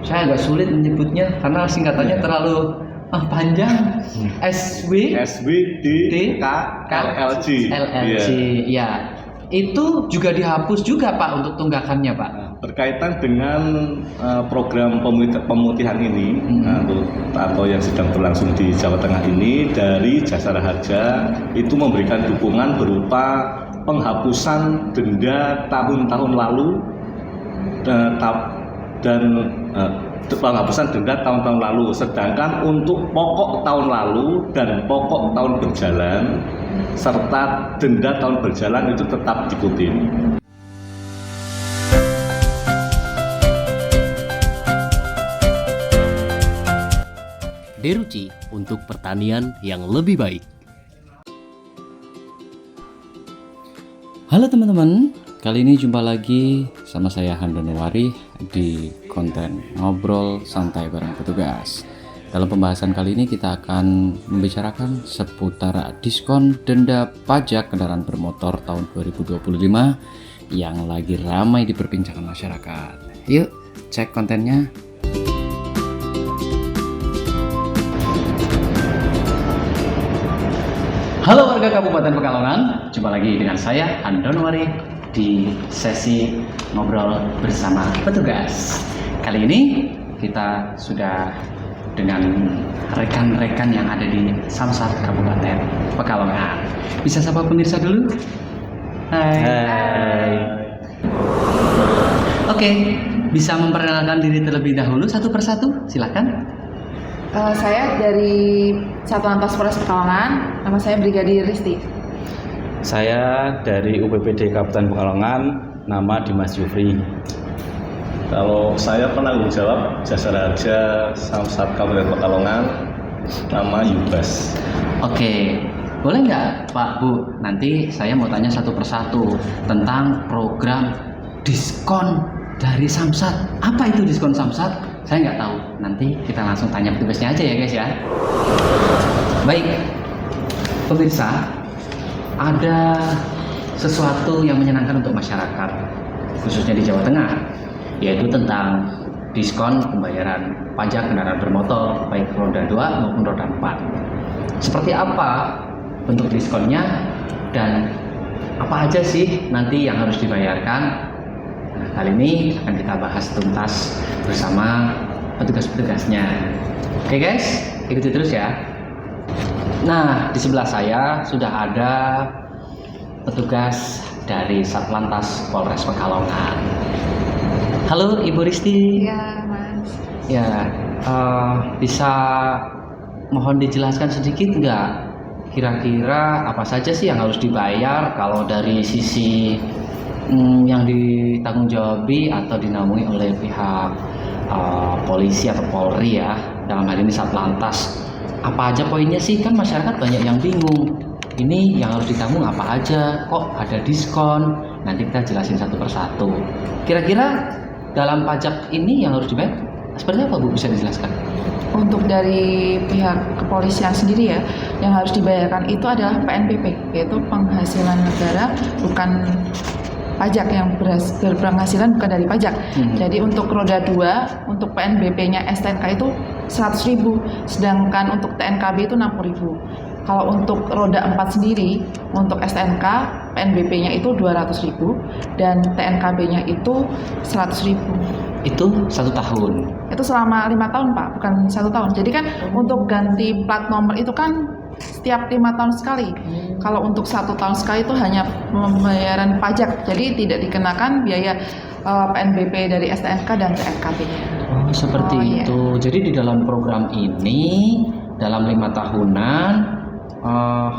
saya agak sulit menyebutnya karena singkatannya terlalu panjang. SWDKLLG. Ya. Itu juga dihapus juga Pak untuk tunggakannya Pak. Berkaitan dengan program pemutihan ini atau yang sedang berlangsung di Jawa Tengah ini, dari Jasara Harja itu memberikan dukungan berupa penghapusan denda tahun-tahun lalu dan penghapusan denda tahun-tahun lalu, sedangkan untuk pokok tahun lalu dan pokok tahun berjalan serta denda tahun berjalan itu tetap diikuti. Deruci untuk pertanian yang lebih baik. Halo teman-teman, kali ini jumpa lagi sama saya Handonowari di konten Ngobrol Santai Bareng Petugas. Dalam pembahasan kali ini kita akan membicarakan seputar diskon denda pajak kendaraan bermotor tahun 2025 yang lagi ramai diperbincangkan masyarakat. Yuk cek kontennya. Halo warga Kabupaten Pekalongan, jumpa lagi dengan saya Handonowari di sesi Ngobrol Bersama Petugas. Kali ini kita sudah dengan rekan-rekan yang ada di Samsat Kabupaten Pekalongan. Bisa sapa pemirsa dulu? Hai. Oke, bisa memperkenalkan diri terlebih dahulu satu persatu, silakan. Saya dari Satlantas Polres Pekalongan, nama saya Brigadir Risti. Saya dari UPPD Kabupaten Pekalongan, nama Dimas Yufri. Kalau saya penanggung jawab Jasara Harja Samsat Kabupaten Pekalongan, nama Yubas. Oke, boleh nggak Pak Bu? Nanti saya mau tanya satu persatu tentang program diskon dari Samsat. Apa itu diskon Samsat? Saya nggak tahu. Nanti kita langsung tanya petugasnya aja ya guys ya. Baik, pemirsa, ada sesuatu yang menyenangkan untuk masyarakat, khususnya di Jawa Tengah, yaitu tentang diskon pembayaran pajak kendaraan bermotor baik roda 2 maupun roda 4. Seperti apa bentuk diskonnya dan apa aja sih nanti yang harus dibayarkan? Nah, kali ini akan kita bahas tuntas bersama petugas-petugasnya. Oke guys, ikuti terus ya. Nah, di sebelah saya sudah ada petugas dari Satlantas Polres Pekalongan. Halo Ibu Risti. Ya, Mas. Ya, bisa mohon dijelaskan sedikit nggak? Kira-kira apa saja sih yang harus dibayar kalau dari sisi yang ditanggung-jawabi atau dinaungi oleh pihak polisi atau Polri ya, dalam hal ini Satlantas. Apa aja poinnya sih? Kan masyarakat banyak yang bingung. Ini yang harus ditanggung apa aja? Kok ada diskon? Nanti kita jelasin satu persatu. Kira-kira dalam pajak ini yang harus dibayar seperti apa Bu? Bisa dijelaskan? Untuk dari pihak kepolisian sendiri ya, yang harus dibayarkan itu adalah PNBP, yaitu penghasilan negara, bukan pajak, yang berpenghasilan bukan dari pajak. Jadi untuk roda 2, untuk PNBP-nya STNK itu 100.000, sedangkan untuk TNKB itu 60.000. Kalau untuk roda 4 sendiri, untuk STNK PNBP-nya itu 200.000 dan TNKB-nya itu 100.000. Itu 1 tahun. Itu selama 5 tahun Pak, bukan 1 tahun. Jadi kan untuk ganti plat nomor itu kan setiap 5 tahun sekali. Kalau untuk 1 tahun sekali itu hanya pembayaran pajak, jadi tidak dikenakan biaya PNBP dari STNK dan TNKB-nya. Oh, seperti itu. Jadi di dalam program ini dalam 5 tahunan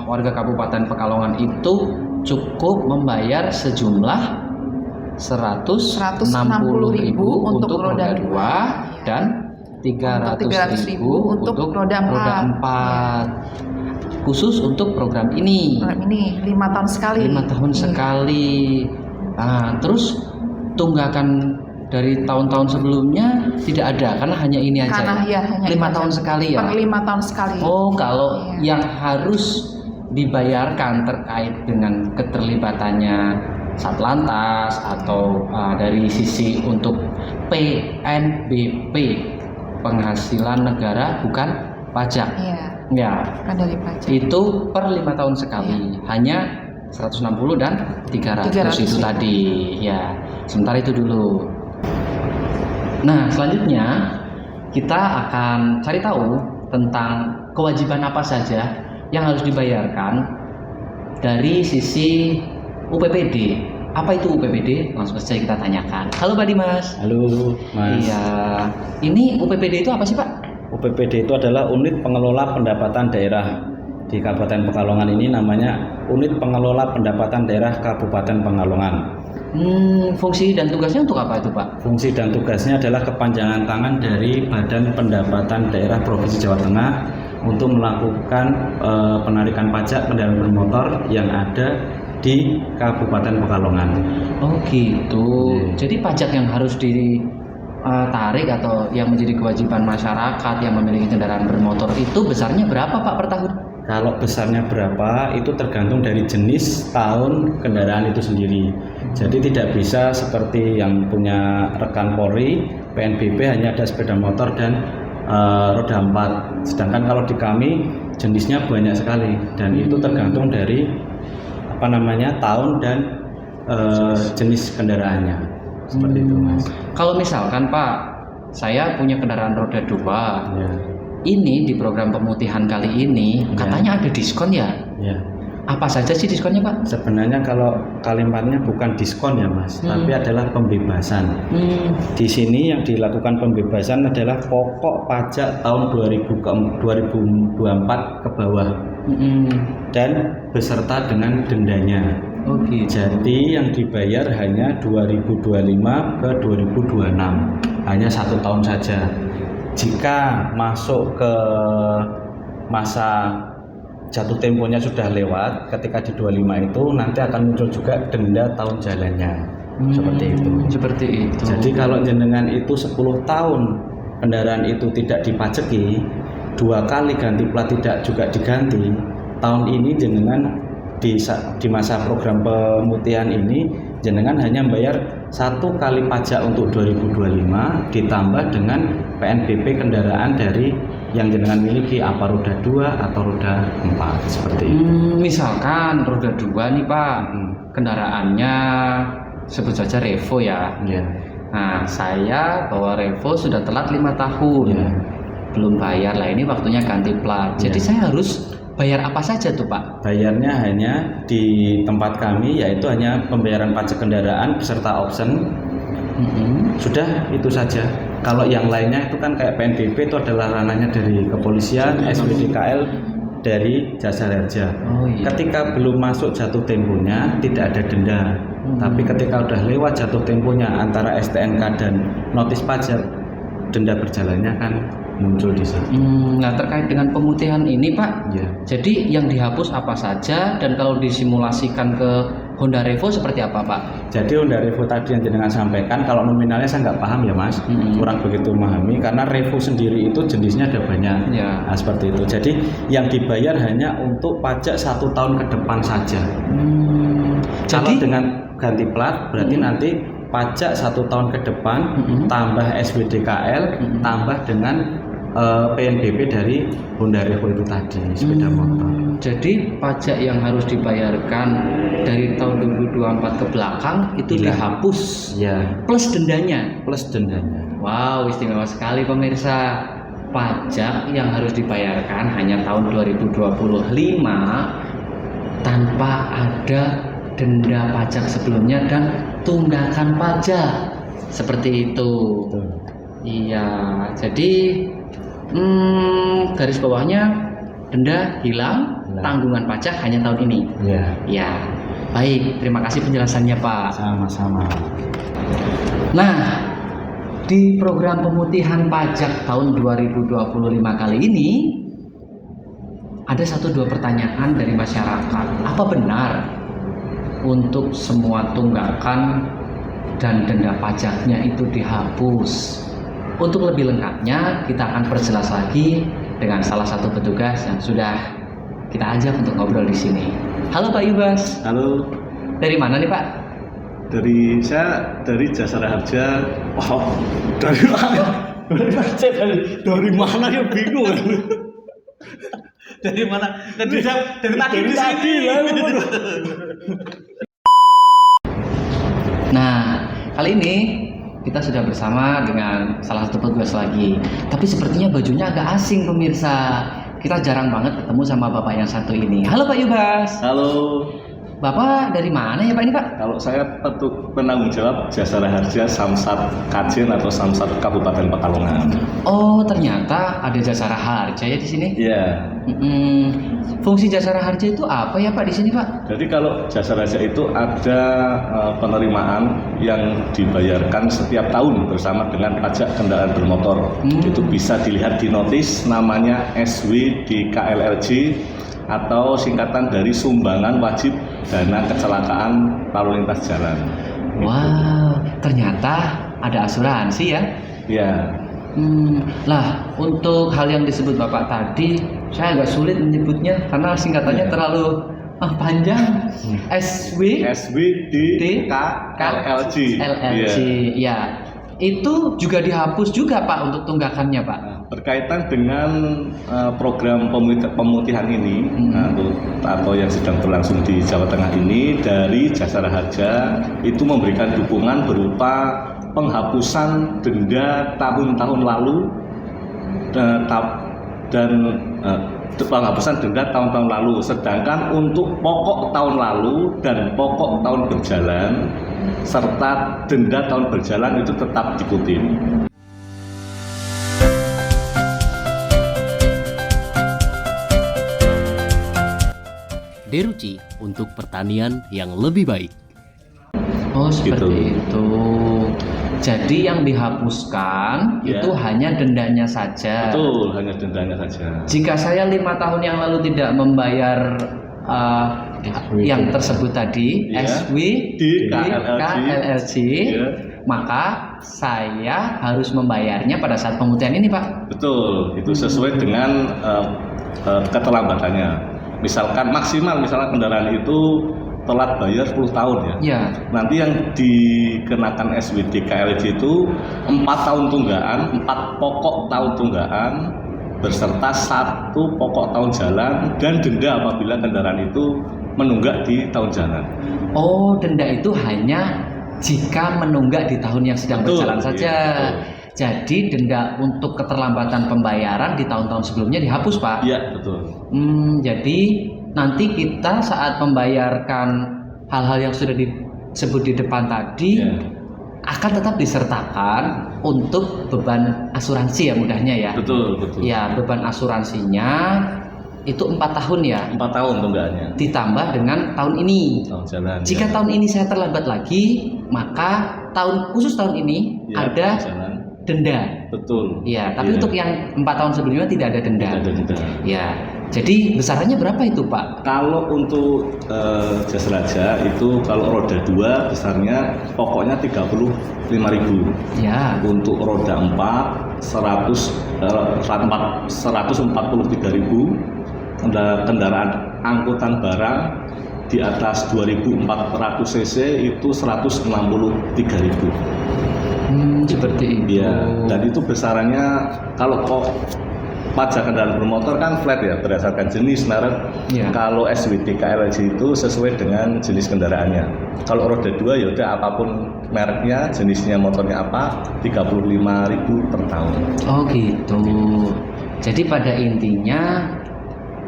warga Kabupaten Pekalongan itu cukup membayar sejumlah 160.000 untuk roda 2 dan 300.000 untuk roda 4. Khusus untuk program ini. Program ini 5 tahun sekali. 5 tahun sekali. Nah, terus tunggakan dari tahun-tahun sebelumnya tidak ada karena hanya ini aja. Karena ya hanya 5 tahun sekali ya. Per 5 tahun sekali. Oh, kalau yang harus dibayarkan terkait dengan keterlibatannya Satlantas atau dari sisi untuk PNBP, penghasilan negara bukan pajak. Iya, Ya, bukan dari pajak. itu per 5 tahun sekali. Hanya 160 dan 300 itu 300 tadi. Ya, sementara itu dulu. Nah, selanjutnya kita akan cari tahu tentang kewajiban apa saja yang harus dibayarkan dari sisi UPPD. Apa itu UPPD? Langsung saja kita tanyakan. Halo Pak Dimas. Halo Mas. Iya. Ini UPPD itu apa sih Pak? UPPD itu adalah Unit Pengelola Pendapatan Daerah. Di Kabupaten Pekalongan ini namanya Unit Pengelola Pendapatan Daerah Kabupaten Pekalongan. Fungsi dan tugasnya untuk apa itu Pak? Fungsi dan tugasnya adalah kepanjangan tangan dari Badan Pendapatan Daerah Provinsi Jawa Tengah untuk melakukan penarikan pajak kendaraan bermotor yang ada di Kabupaten Pekalongan. Oh gitu. Jadi pajak yang harus ditarik atau yang menjadi kewajiban masyarakat yang memiliki kendaraan bermotor itu besarnya berapa Pak per tahun? Kalau besarnya berapa itu tergantung dari jenis tahun kendaraan itu sendiri. Jadi tidak bisa seperti yang punya rekan Polri, PNBP hanya ada sepeda motor dan roda 4. Sedangkan kalau di kami jenisnya banyak sekali dan itu tergantung dari tahun dan jenis kendaraannya. Seperti itu Mas. Kalau misalkan Pak, saya punya kendaraan roda 2. Ya. Ini di program pemutihan kali ini katanya ada diskon ya? Ya. Apa saja sih diskonnya Pak? Sebenarnya kalau kalimatnya bukan diskon ya Mas, tapi adalah pembebasan. Di sini yang dilakukan pembebasan adalah pokok pajak tahun 2024 ke bawah dan beserta dengan dendanya. Oke. Jadi yang dibayar hanya 2025 ke 2026, hanya 1 tahun saja. Jika masuk ke masa jatuh temponya sudah lewat, ketika di 25 itu nanti akan muncul juga denda tahun jalannya. Seperti itu. Seperti itu. Jadi kalau jenengan itu 10 tahun kendaraan itu tidak dipajaki, 2 kali ganti plat tidak juga diganti, tahun ini jenengan di masa program pemutihan ini jenengan hanya bayar 1 kali pajak untuk 2025 ditambah dengan PNBP kendaraan dari yang jenengan miliki, apa roda 2 atau roda 4 seperti itu. Misalkan roda 2 nih Pak, kendaraannya sebut saja Revo ya. Ya. Nah, saya bawa Revo sudah telat 5 tahun. Ya. Belum bayar lah, ini waktunya ganti plat. Jadi saya harus bayar apa saja tuh Pak? Bayarnya hanya di tempat kami, yaitu hanya pembayaran pajak kendaraan beserta option. Sudah itu saja. Kalau yang lainnya itu kan kayak PNBP itu adalah ranahnya dari kepolisian, SPDKL dari Jasa Raja. Oh, iya. Ketika belum masuk jatuh temponya tidak ada denda. Tapi ketika udah lewat jatuh temponya antara STNK dan notis pajak, denda berjalannya kan muncul di sana. Nah, terkait dengan pemutihan ini Pak, Ya. jadi yang dihapus apa saja dan kalau disimulasikan ke Honda Revo seperti apa Pak? Jadi Honda Revo tadi yang jenengan sampaikan, kalau nominalnya saya nggak paham ya Mas, kurang begitu memahami karena Revo sendiri itu jenisnya ada banyak. Ya. Nah, seperti itu. Jadi yang dibayar hanya untuk pajak 1 tahun ke depan saja. Kalau Jadi dengan ganti plat berarti nanti pajak 1 tahun ke depan tambah SWDKL tambah dengan PNBP dari Honda Revo itu tadi sepeda motor. Jadi pajak yang harus dibayarkan dari tahun 2024 ke belakang itu Iya. dihapus Ya, plus dendanya. plus dendanya. Wow, istimewa sekali pemirsa. Pajak yang harus dibayarkan hanya tahun 2025 tanpa ada denda pajak sebelumnya dan tunggakan pajak. Seperti itu. Betul. Iya, jadi garis bawahnya denda hilang, tanggungan pajak hanya tahun ini. Ya, Ya, baik. Terima kasih penjelasannya Pak. sama-sama. Nah, di program pemutihan pajak tahun 2025 kali ini ada 1-2 pertanyaan dari masyarakat. Apa benar untuk semua tunggakan dan denda pajaknya itu dihapus? Untuk lebih lengkapnya kita akan perjelas lagi dengan salah satu petugas yang sudah kita ajak untuk ngobrol di sini. Halo Pak Yubas. Halo, Dari mana nih Pak? Dari Jasara Harja. Wow, dari mana? Dari mana ya bingung. Dari mana? Dari tadi di sini. Nah, kali ini kita sudah bersama dengan salah satu petugas lagi. Tapi sepertinya bajunya agak asing pemirsa. Kita jarang banget ketemu sama bapak yang satu ini. Halo Pak Yubas. Halo. Bapak dari mana ya Pak ini Pak? Kalau saya penanggung jawab Jasara Harja Samsat Kajen atau Samsat Kabupaten Pekalongan. Oh, ternyata ada Jasara Harja ya di sini. Iya. Fungsi Jasara Harja itu apa ya Pak di sini Pak? Jadi kalau Jasara Harja itu ada penerimaan yang dibayarkan setiap tahun bersama dengan pajak kendaraan bermotor. Itu bisa dilihat di notis namanya SWDKLLJ atau singkatan dari Sumbangan Wajib Dana Kecelakaan Lalu Lintas Jalan. Wow, ternyata ada asuransi ya? Ya. Lah, untuk hal yang disebut Bapak tadi, saya agak sulit menyebutnya karena singkatannya terlalu panjang. SWDKLLJ. LLJ, ya. Itu juga dihapus juga Pak untuk tunggakannya Pak. Berkaitan dengan program pemutihan ini atau yang sedang berlangsung di Jawa Tengah ini, dari Jasara Harja itu memberikan dukungan berupa penghapusan denda tahun-tahun lalu dan penghapusan denda tahun-tahun lalu. Sedangkan untuk pokok tahun lalu dan pokok tahun berjalan serta denda tahun berjalan itu tetap diikuti. Deruci untuk pertanian yang lebih baik. Oh, seperti Gitu. itu. Jadi yang dihapuskan Ya. itu hanya dendanya saja. Betul, hanya dendanya saja. Jika saya 5 tahun yang lalu tidak membayar yang tersebut tadi, Ya. SWDKLLJ, Ya. maka saya harus membayarnya pada saat pemutihan ini, Pak. Betul, itu sesuai dengan keterlambatannya. Misalkan kendaraan itu telat bayar 10 tahun ya. Ya. Nanti yang dikenakan SWDKLJ itu 4 tahun tunggaan, 4 pokok tahun tunggaan beserta 1 pokok tahun jalan dan denda apabila kendaraan itu menunggak di tahun jalan. Oh, denda itu hanya jika menunggak di tahun yang sedang Betul, berjalan saja. iya, Jadi denda untuk keterlambatan pembayaran di tahun-tahun sebelumnya dihapus, Pak. Iya, betul. Jadi nanti kita saat membayarkan hal-hal yang sudah disebut di depan tadi Ya. akan tetap disertakan untuk beban asuransi ya mudahnya ya. Betul. Ya, beban asuransinya itu 4 tahun ya. 4 tahun tunggaannya. Ditambah dengan tahun ini. Tahun jalan. Jika tahun ini saya terlambat lagi, maka khusus tahun ini Ya, ada tahun jalan. denda. Betul. Ya, tapi Ya. untuk yang 4 tahun sebelumnya tidak ada denda. Tidak ada denda. Ya, jadi besarannya berapa itu Pak? Kalau untuk Jasara Harja itu kalau roda 2 besarnya pokoknya 35.000. Ya. Untuk roda 4 143.000. Kendaraan angkutan barang di atas 2.400 cc itu 163.000. Seperti itu. Ya, dan itu besarannya kalau pajak kendaraan bermotor kan flat ya berdasarkan jenis merek. Ya. Kalau SWDKLLJ itu sesuai dengan jenis kendaraannya. Kalau roda 2 ya udah apapun mereknya, jenisnya motornya apa, 35.000 per tahun. Oh gitu. Jadi pada intinya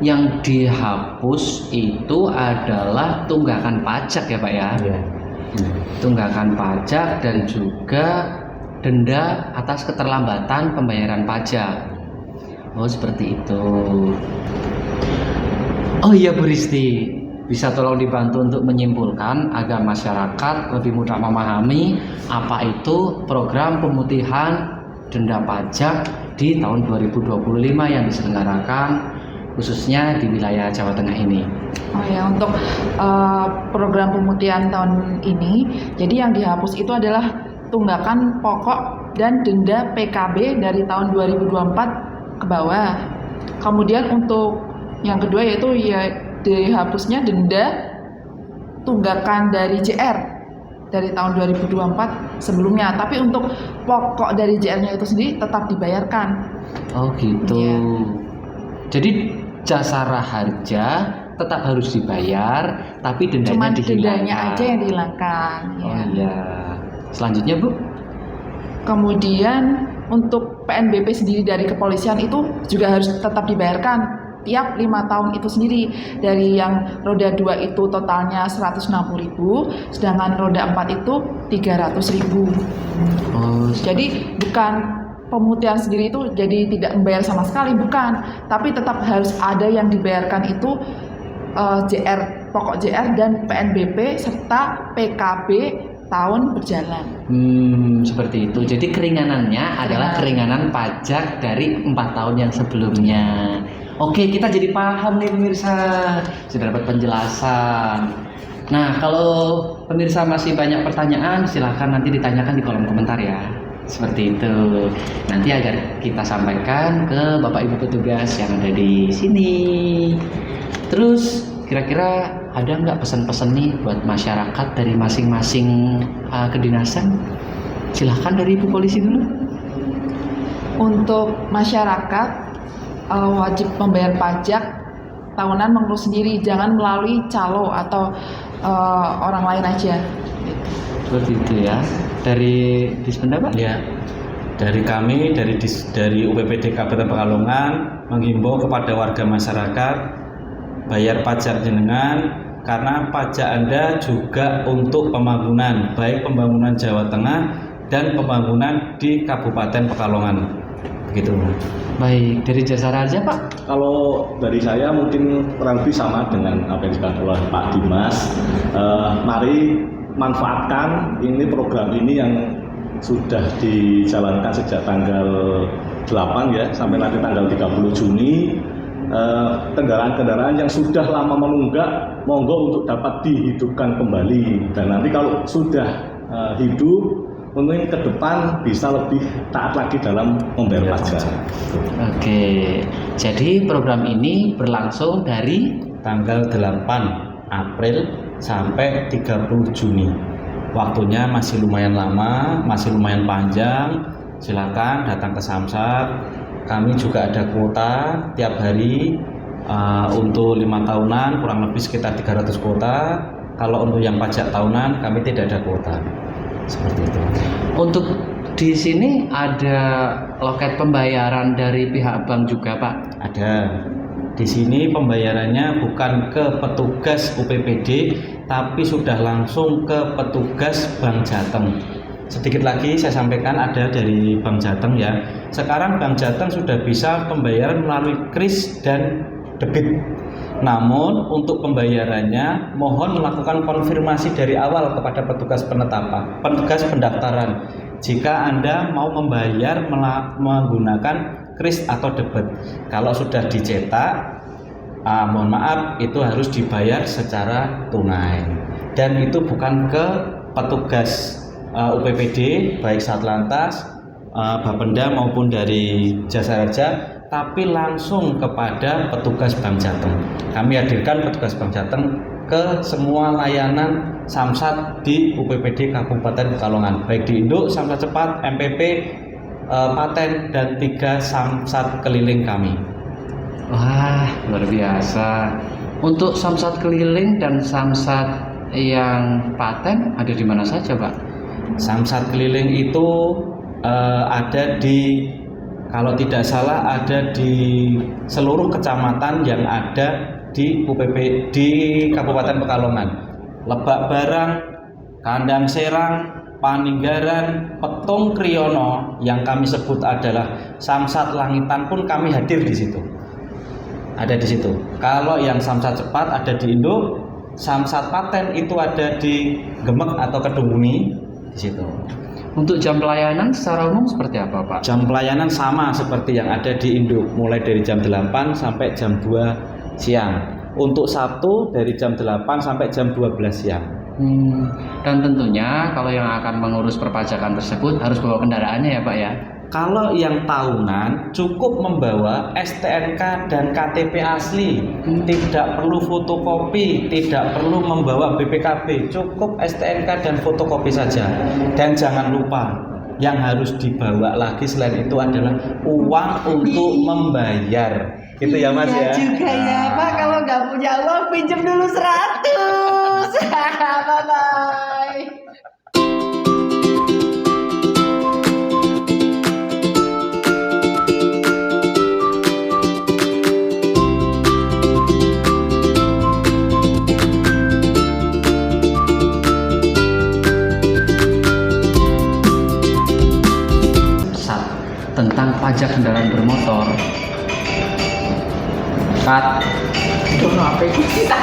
yang dihapus itu adalah tunggakan pajak ya Pak ya. Iya. Tunggakan pajak dan juga denda atas keterlambatan pembayaran pajak. Oh seperti itu. Oh iya Bu Risti, bisa tolong dibantu untuk menyimpulkan agar masyarakat lebih mudah memahami apa itu program pemutihan denda pajak di tahun 2025 yang diselenggarakan khususnya di wilayah Jawa Tengah ini. Oh ya, untuk program pemutihan tahun ini, jadi yang dihapus itu adalah tunggakan pokok dan denda PKB dari tahun 2024 ke bawah. Kemudian untuk yang kedua yaitu ya dihapusnya denda tunggakan dari JR dari tahun 2024 sebelumnya. Tapi untuk pokok dari JR-nya itu sendiri tetap dibayarkan. Oh gitu. Iya. Jadi jasara harja tetap harus dibayar, tapi dendanya Cuman dihilangkan. dendanya aja yang dihilangkan. Oh Ya. iya. Selanjutnya Bu. Kemudian untuk PNBP sendiri dari kepolisian itu juga harus tetap dibayarkan tiap 5 tahun itu sendiri. Dari yang roda 2 itu totalnya 160.000, sedangkan roda 4 itu 300.000. Oh, Jadi bukan pemutihan sendiri itu jadi tidak membayar sama sekali, bukan, tapi tetap harus ada yang dibayarkan itu JR, pokok JR dan PNBP serta PKB tahun berjalan. Seperti itu. Jadi keringanannya adalah keringanan pajak dari 4 tahun yang sebelumnya. Oke, kita jadi paham nih pemirsa. Sudah dapat penjelasan. Nah, kalau pemirsa masih banyak pertanyaan, silahkan nanti ditanyakan di kolom komentar ya. Seperti itu. Nanti agar kita sampaikan ke Bapak Ibu petugas yang ada di sini. Terus kira-kira ada nggak pesan-pesan nih buat masyarakat dari masing-masing kedinasan? Silahkan dari Ibu Polisi dulu. Untuk masyarakat wajib membayar pajak tahunan mengurus sendiri, jangan melalui calo atau orang lain aja. Seperti itu ya. Dari Dispenda Pak? Ya, dari kami dari UPPD Kabupaten Pekalongan menghimbau kepada warga masyarakat bayar pajak jenengan, karena pajak Anda juga untuk pembangunan, baik pembangunan Jawa Tengah dan pembangunan di Kabupaten Pekalongan. Begitu. Baik, dari Jasara aja Pak. Kalau dari saya mungkin kurang lebih sama dengan apa yang dikatakan oleh Pak Dimas. Mari manfaatkan ini program ini yang sudah dijalankan sejak tanggal 8 ya sampai nanti tanggal 30 Juni. Kendaraan-kendaraan yang sudah lama menunggak monggo untuk dapat dihidupkan kembali, dan nanti kalau sudah hidup mungkin ke depan bisa lebih taat lagi dalam membayar pajak. Oke, jadi program ini berlangsung dari Tanggal 8 April sampai 30 Juni. Waktunya masih lumayan lama, masih lumayan panjang. Silakan datang ke Samsat. Kami juga ada kuota tiap hari untuk 5 tahunan kurang lebih sekitar 300 kuota. Kalau untuk yang pajak tahunan kami tidak ada kuota. Seperti itu. Untuk di sini ada loket pembayaran dari pihak bank juga Pak? Ada. Di sini pembayarannya bukan ke petugas UPPD, tapi sudah langsung ke petugas Bank Jateng. Sedikit lagi saya sampaikan ada dari Bank Jateng ya. Sekarang Bank Jateng sudah bisa pembayaran melalui kris dan debit. Namun untuk pembayarannya mohon melakukan konfirmasi dari awal kepada petugas penetapan, petugas pendaftaran. Jika Anda mau membayar menggunakan kris atau debit. Kalau sudah dicetak, mohon maaf itu harus dibayar secara tunai. Dan itu bukan ke petugas UPPD baik Satlantas, Bapenda maupun dari Jasa Raja, tapi langsung kepada petugas Bank Jateng. Kami hadirkan petugas Bank Jateng ke semua layanan Samsat di UPPD Kabupaten Pekalongan, baik di Induk, Samsat Cepat, MPP, Paten, dan 3 Samsat keliling kami. Wah, luar biasa. Untuk Samsat keliling dan Samsat yang paten ada di mana saja Pak? Samsat keliling itu ada di, kalau tidak salah ada di seluruh kecamatan yang ada di UPP di Kabupaten Pekalongan. Lebak Barang, Kandang Serang, Paninggaran, Petung Kriyono, yang kami sebut adalah Samsat Langitan pun kami hadir di situ. Ada di situ. Kalau yang Samsat Cepat ada di Induk, Samsat Paten itu ada di Gemek atau Kedunguni di situ. Untuk jam pelayanan secara umum seperti apa Pak? Jam pelayanan sama seperti yang ada di Induk, mulai dari jam 8 sampai jam 2 siang. Untuk Sabtu dari jam 8 sampai jam 12 siang. Dan tentunya kalau yang akan mengurus perpajakan tersebut harus bawa kendaraannya ya Pak ya? Kalau yang tahunan cukup membawa STNK dan KTP asli, tidak perlu fotokopi, tidak perlu membawa BPKB, cukup STNK dan fotokopi saja. Dan jangan lupa, yang harus dibawa lagi selain itu adalah uang untuk membayar. Gitu ya Mas ya. Juga ya Pak, kalau nggak punya uang pinjam dulu 100. Bye-bye. Tentang pajak kendaraan bermotor. Cut. Udah ngapain kita?